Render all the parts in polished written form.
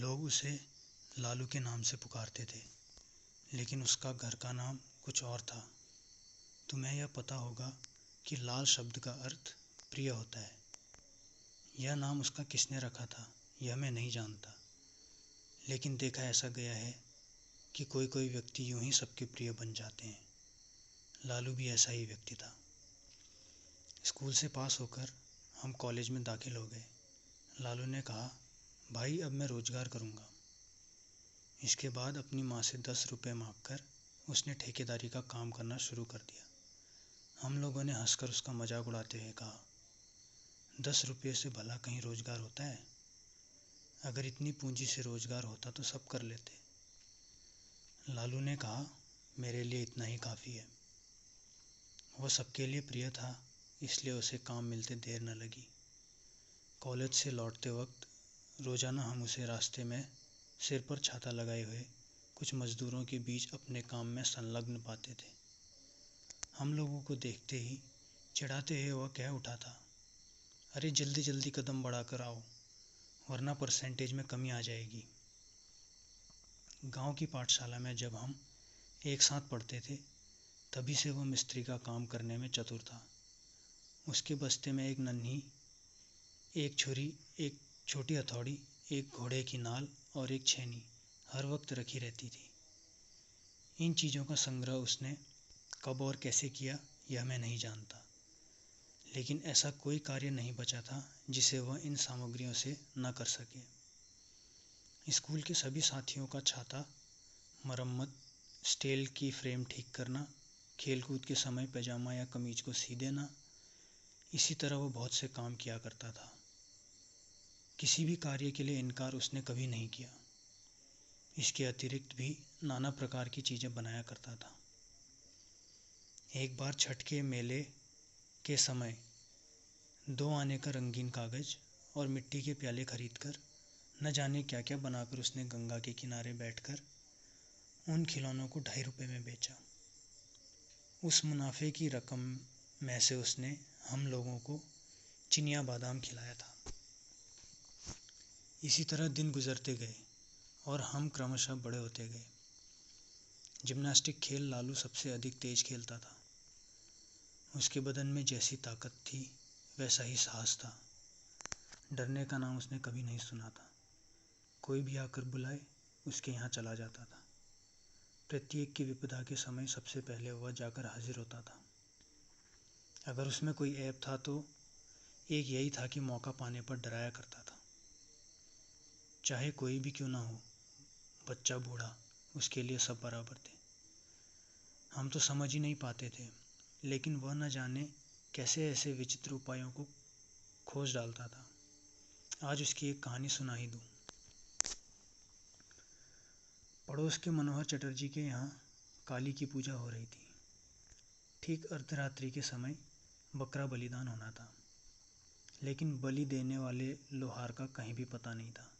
लोग उसे लालू के नाम से पुकारते थे, लेकिन उसका घर का नाम कुछ और था। तुम्हें यह पता होगा कि लाल शब्द का अर्थ प्रिय होता है। यह नाम उसका किसने रखा था यह मैं नहीं जानता, लेकिन देखा ऐसा गया है कि कोई कोई व्यक्ति यूं ही सबके प्रिय बन जाते हैं। लालू भी ऐसा ही व्यक्ति था। स्कूल से पास होकर हम कॉलेज में दाखिल हो गए। लालू ने कहा, भाई अब मैं रोजगार करूँगा। इसके बाद अपनी माँ से 10 रुपये मांगकर उसने ठेकेदारी का काम करना शुरू कर दिया। हम लोगों ने हंसकर उसका मजाक उड़ाते हुए कहा, 10 रुपये से भला कहीं रोजगार होता है? अगर इतनी पूंजी से रोजगार होता तो सब कर लेते। लालू ने कहा, मेरे लिए इतना ही काफ़ी है। वह सबके लिए प्रिय था, इसलिए उसे काम मिलते देर न लगी। कॉलेज से लौटते वक्त रोजाना हम उसे रास्ते में सिर पर छाता लगाए हुए कुछ मजदूरों के बीच अपने काम में संलग्न पाते थे। हम लोगों को देखते ही चिढ़ाते हुए वह कह उठा था, अरे जल्दी जल्दी कदम बढ़ाकर आओ, वरना परसेंटेज में कमी आ जाएगी। गांव की पाठशाला में जब हम एक साथ पढ़ते थे, तभी से वह मिस्त्री का काम करने में चतुर था। उसके बस्ते में एक नन्ही, एक छुरी, एक छोटी हथौड़ी, एक घोड़े की नाल और एक छेनी हर वक्त रखी रहती थी। इन चीज़ों का संग्रह उसने कब और कैसे किया यह मैं नहीं जानता, लेकिन ऐसा कोई कार्य नहीं बचा था जिसे वह इन सामग्रियों से न कर सके। स्कूल के सभी साथियों का छाता मरम्मत, स्टील की फ्रेम ठीक करना, खेलकूद के समय पैजामा या कमीज को सी देना, इसी तरह वो बहुत से काम किया करता था। किसी भी कार्य के लिए इनकार उसने कभी नहीं किया। इसके अतिरिक्त भी नाना प्रकार की चीज़ें बनाया करता था। एक बार छठ के मेले के समय 2 आने का रंगीन कागज और मिट्टी के प्याले खरीदकर न जाने क्या क्या बनाकर उसने गंगा के किनारे बैठकर उन खिलौनों को 2.5 रुपये में बेचा। उस मुनाफे की रकम में से उसने हम लोगों को चिनिया बादाम खिलाया था। इसी तरह दिन गुजरते गए और हम क्रमशः बड़े होते गए। जिम्नास्टिक खेल लालू सबसे अधिक तेज खेलता था। उसके बदन में जैसी ताकत थी वैसा ही साहस था। डरने का नाम उसने कभी नहीं सुना था। कोई भी आकर बुलाए उसके यहाँ चला जाता था। प्रत्येक की विपदा के समय सबसे पहले वह जाकर हाजिर होता था। अगर उसमें कोई ऐब था तो एक यही था कि मौका पाने पर डराया करता था। चाहे कोई भी क्यों ना हो, बच्चा बूढ़ा, उसके लिए सब बराबर थे। हम तो समझ ही नहीं पाते थे, लेकिन वह न जाने कैसे ऐसे विचित्र उपायों को खोज डालता था। आज उसकी एक कहानी सुना ही दूं। पड़ोस के मनोहर चटर्जी के यहाँ काली की पूजा हो रही थी। ठीक अर्धरात्रि के समय बकरा बलिदान होना था, लेकिन बलि देने वाले लोहार का कहीं भी पता नहीं था।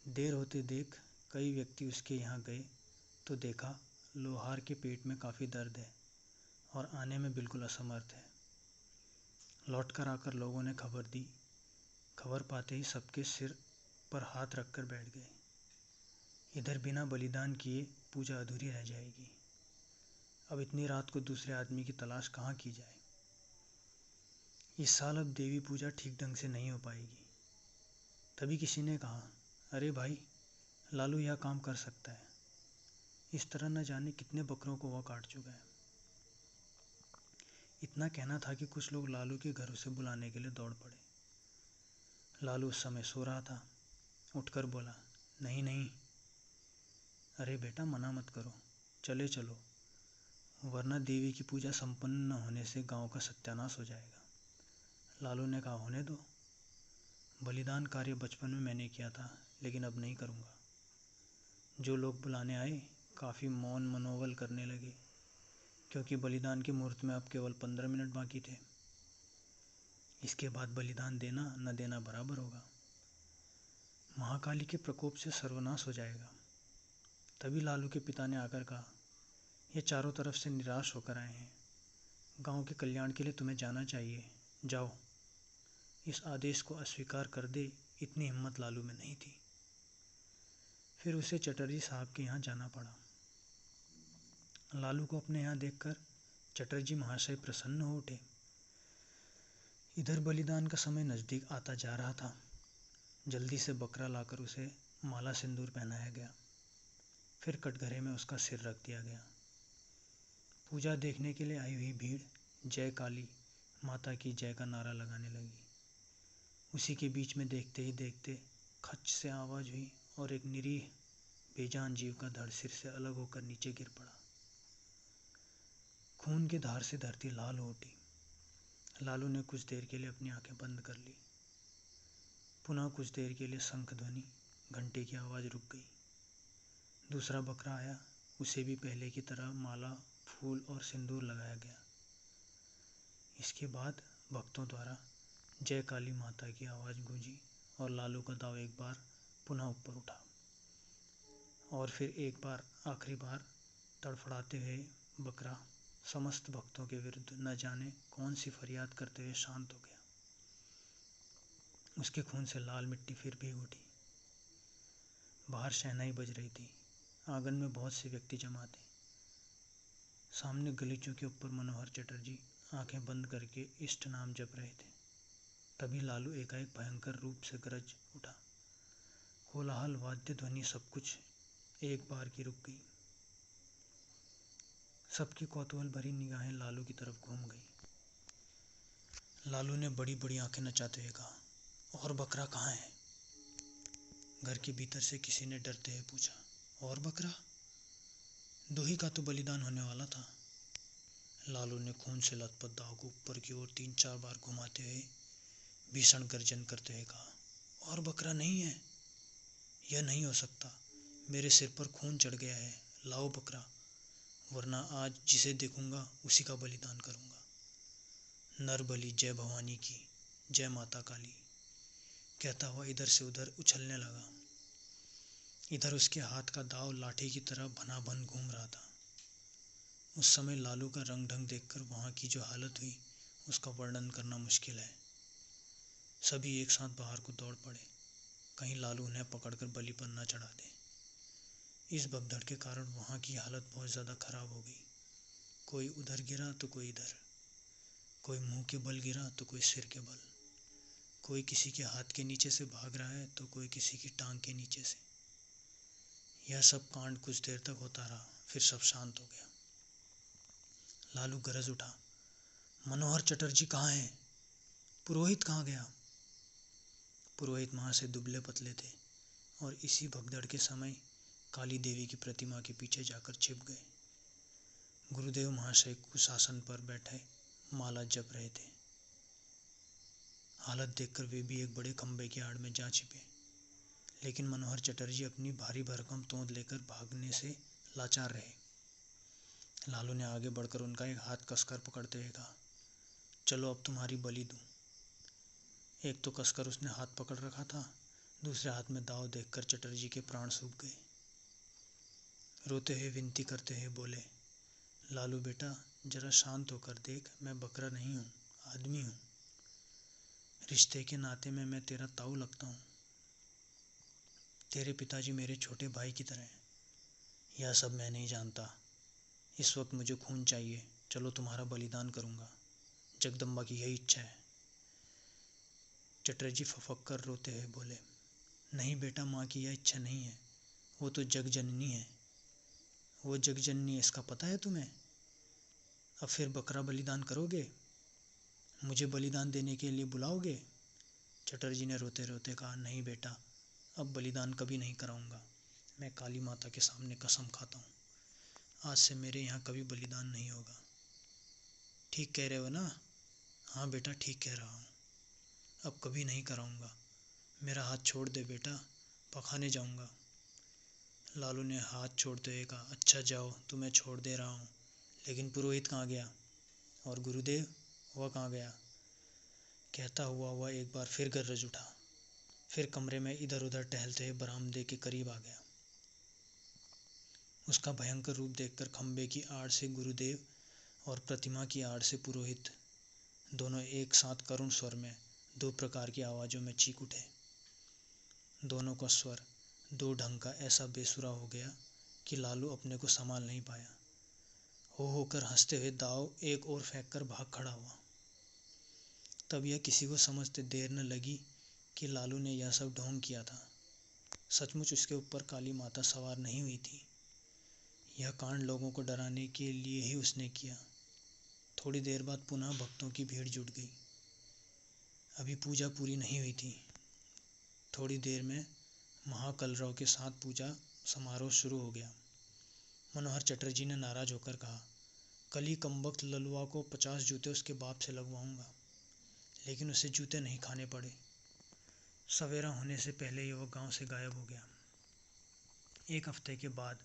देर होते देख कई व्यक्ति उसके यहाँ गए तो देखा लोहार के पेट में काफ़ी दर्द है और आने में बिल्कुल असमर्थ है। लौटकर आकर लोगों ने खबर दी। खबर पाते ही सबके सिर पर हाथ रखकर बैठ गए। इधर बिना बलिदान किए पूजा अधूरी रह जाएगी। अब इतनी रात को दूसरे आदमी की तलाश कहाँ की जाए। इस साल अब देवी पूजा ठीक ढंग से नहीं हो पाएगी। तभी किसी ने कहा, अरे भाई, लालू यह काम कर सकता है। इस तरह न जाने कितने बकरों को वह काट चुका है। इतना कहना था कि कुछ लोग लालू के घर उसे बुलाने के लिए दौड़ पड़े। लालू उस समय सो रहा था। उठकर बोला, नहीं नहीं, अरे बेटा मना मत करो, चले चलो, वरना देवी की पूजा संपन्न न होने से गांव का सत्यानाश हो जाएगा। लालू ने कहा, होने दो। बलिदान कार्य बचपन में मैंने किया था, लेकिन अब नहीं करूँगा। जो लोग बुलाने आए काफ़ी मौन मनोबल करने लगे, क्योंकि बलिदान के मुहूर्त में अब केवल 15 मिनट बाकी थे। इसके बाद बलिदान देना न देना बराबर होगा। महाकाली के प्रकोप से सर्वनाश हो जाएगा। तभी लालू के पिता ने आकर कहा, ये चारों तरफ से निराश होकर आए हैं। गांव के कल्याण के लिए तुम्हें जाना चाहिए, जाओ। इस आदेश को अस्वीकार कर दे, इतनी हिम्मत लालू में नहीं थी। फिर उसे चटर्जी साहब के यहाँ जाना पड़ा। लालू को अपने यहाँ देखकर चटर्जी महाशय प्रसन्न हो उठे। इधर बलिदान का समय नज़दीक आता जा रहा था। जल्दी से बकरा लाकर उसे माला सिंदूर पहनाया गया। फिर कटघरे में उसका सिर रख दिया गया। पूजा देखने के लिए आई हुई भीड़ जय काली माता की जय का नारा लगाने लगी। उसी के बीच में देखते ही देखते खच से आवाज़ हुई और एक निरीह बेजान जीव का धड़ सिर से अलग होकर नीचे गिर पड़ा। खून की धार से धरती लाल हो उठी। लालू ने कुछ देर के लिए अपनी आंखें बंद कर ली। पुनः कुछ देर के लिए शंख ध्वनि, घंटे की आवाज़ रुक गई। दूसरा बकरा आया। उसे भी पहले की तरह माला, फूल और सिंदूर लगाया गया। इसके बाद भक्तों द्वारा जय काली माता की आवाज़ गूंजी और लालू का दाव एक बार पुनः ऊपर उठा और फिर एक बार आखिरी बार तड़फड़ाते हुए बकरा समस्त भक्तों के विरुद्ध न जाने कौन सी फरियाद करते हुए शांत हो गया। उसके खून से लाल मिट्टी फिर भीग उठी। बाहर शहनाई बज रही थी। आंगन में बहुत से व्यक्ति जमा थे। सामने गलीचों के ऊपर मनोहर चटर्जी आंखें बंद करके इष्ट नाम जप रहे थे। तभी लालू एकाएक भयंकर रूप से गरज उठा। कोलाहल, वाद्य ध्वनि, सब कुछ एक बार की रुक गई। सबकी कौतूहल भरी निगाहें लालू की तरफ घूम गई। लालू ने बड़ी बड़ी आंखें नचाते हुए कहा, और बकरा कहाँ है? घर के भीतर से किसी ने डरते हुए पूछा। और बकरा? दो ही का तो बलिदान होने वाला था। लालू ने खून से लथपथ दाव को ऊपर की ओर 3-4 बार घुमाते हुए भीषण गर्जन करते हुए कहा, और बकरा नहीं है? यह नहीं हो सकता। मेरे सिर पर खून चढ़ गया है। लाओ बकरा, वरना आज जिसे देखूंगा उसी का बलिदान करूंगा। नर बलि जय भवानी की, जय माता काली, कहता हुआ इधर से उधर उछलने लगा। इधर उसके हाथ का दाव लाठी की तरह भनाभन घूम रहा था। उस समय लालू का रंग ढंग देखकर वहाँ की जो हालत हुई उसका वर्णन करना मुश्किल है। सभी एक साथ बाहर को दौड़ पड़े, कहीं लालू उन्हें पकड़कर बलि पर न चढ़ा दे। इस भगदड़ के कारण वहाँ की हालत बहुत ज़्यादा खराब हो गई। कोई उधर गिरा तो कोई इधर, कोई मुंह के बल गिरा तो कोई सिर के बल, कोई किसी के हाथ के नीचे से भाग रहा है तो कोई किसी की टांग के नीचे से। यह सब कांड कुछ देर तक होता रहा, फिर सब शांत हो गया। लालू गरज उठा, मनोहर चटर्जी कहाँ हैं? पुरोहित कहाँ गया? पुरोहित वहाँ से दुबले पतले थे और इसी भगदड़ के समय काली देवी की प्रतिमा के पीछे जाकर छिप गए। गुरुदेव महाशय कुशासन पर बैठे माला जप रहे थे। हालत देखकर वे भी एक बड़े खंबे की आड़ में जा छिपे, लेकिन मनोहर चटर्जी अपनी भारी भरकम तोंद लेकर भागने से लाचार रहे। लालू ने आगे बढ़कर उनका एक हाथ कसकर पकड़ते हुए कहा, चलो अब तुम्हारी बलि दूं। एक तो कसकर उसने हाथ पकड़ रखा था, दूसरे हाथ में दाव देखकर चटर्जी के प्राण सूख गए। रोते हुए विनती करते हुए बोले, लालू बेटा, जरा शांत होकर देख, मैं बकरा नहीं हूँ, आदमी हूँ। रिश्ते के नाते में मैं तेरा ताऊ लगता हूँ। तेरे पिताजी मेरे छोटे भाई की तरह हैं। यह सब मैं नहीं जानता। इस वक्त मुझे खून चाहिए। चलो तुम्हारा बलिदान करूँगा। जगदम्बा की यही इच्छा है। चटर्जी फफक कर रोते हुए बोले, नहीं बेटा, माँ की यह इच्छा नहीं है। वो तो जगजननी है। वो जगजननी, इसका पता है तुम्हें? अब फिर बकरा बलिदान करोगे? मुझे बलिदान देने के लिए बुलाओगे? चटर्जी ने रोते रोते कहा, नहीं बेटा, अब बलिदान कभी नहीं कराऊंगा। मैं काली माता के सामने कसम खाता हूँ, आज से मेरे यहाँ कभी बलिदान नहीं होगा। ठीक कह रहे हो ना? हाँ बेटा, ठीक कह रहा हूँ। अब कभी नहीं कराऊंगा। मेरा हाथ छोड़ दे बेटा, पखाने जाऊंगा। लालू ने हाथ छोड़ते हुए कहा, अच्छा जाओ, तुम्हें छोड़ दे रहा हूँ, लेकिन पुरोहित कहाँ गया? और गुरुदेव, वह कहाँ गया? कहता हुआ वह एक बार फिर गरज उठा। फिर कमरे में इधर उधर टहलते हुए बरामदे के करीब आ गया। उसका भयंकर रूप देखकर खंबे की आड़ से गुरुदेव और प्रतिमा की आड़ से पुरोहित दोनों एक साथ करुण स्वर में 2 प्रकार की आवाज़ों में चीख उठे। दोनों का स्वर दो ढंग का ऐसा बेसुरा हो गया कि लालू अपने को संभाल नहीं पाया। हो होकर हंसते हुए दाव एक ओर फेंक कर भाग खड़ा हुआ। तब यह किसी को समझते देर न लगी कि लालू ने यह सब ढोंग किया था। सचमुच उसके ऊपर काली माता सवार नहीं हुई थी। यह कांड लोगों को डराने के लिए ही उसने किया। थोड़ी देर बाद पुनः भक्तों की भीड़ जुट गई। अभी पूजा पूरी नहीं हुई थी। थोड़ी देर में महाकलरव के साथ पूजा समारोह शुरू हो गया। मनोहर चटर्जी ने नाराज होकर कहा, कल ही कमबख्त ललुआ को 50 जूते उसके बाप से लगवाऊंगा। लेकिन उसे जूते नहीं खाने पड़े। सवेरा होने से पहले ही वह गांव से गायब हो गया। एक हफ्ते के बाद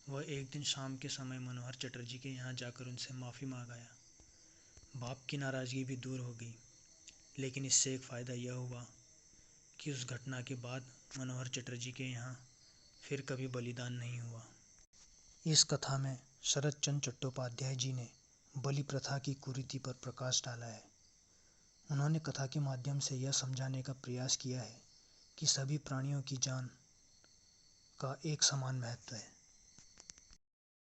वह एक दिन शाम के समय मनोहर चटर्जी के यहाँ जाकर उनसे माफ़ी मांग आया। बाप की नाराज़गी भी दूर हो गई। लेकिन इससे एक फ़ायदा यह हुआ कि उस घटना के बाद मनोहर चटर्जी के यहाँ फिर कभी बलिदान नहीं हुआ। इस कथा में शरद चंद्र चट्टोपाध्याय जी ने बलि प्रथा की कुरीति पर प्रकाश डाला है। उन्होंने कथा के माध्यम से यह समझाने का प्रयास किया है कि सभी प्राणियों की जान का एक समान महत्व है।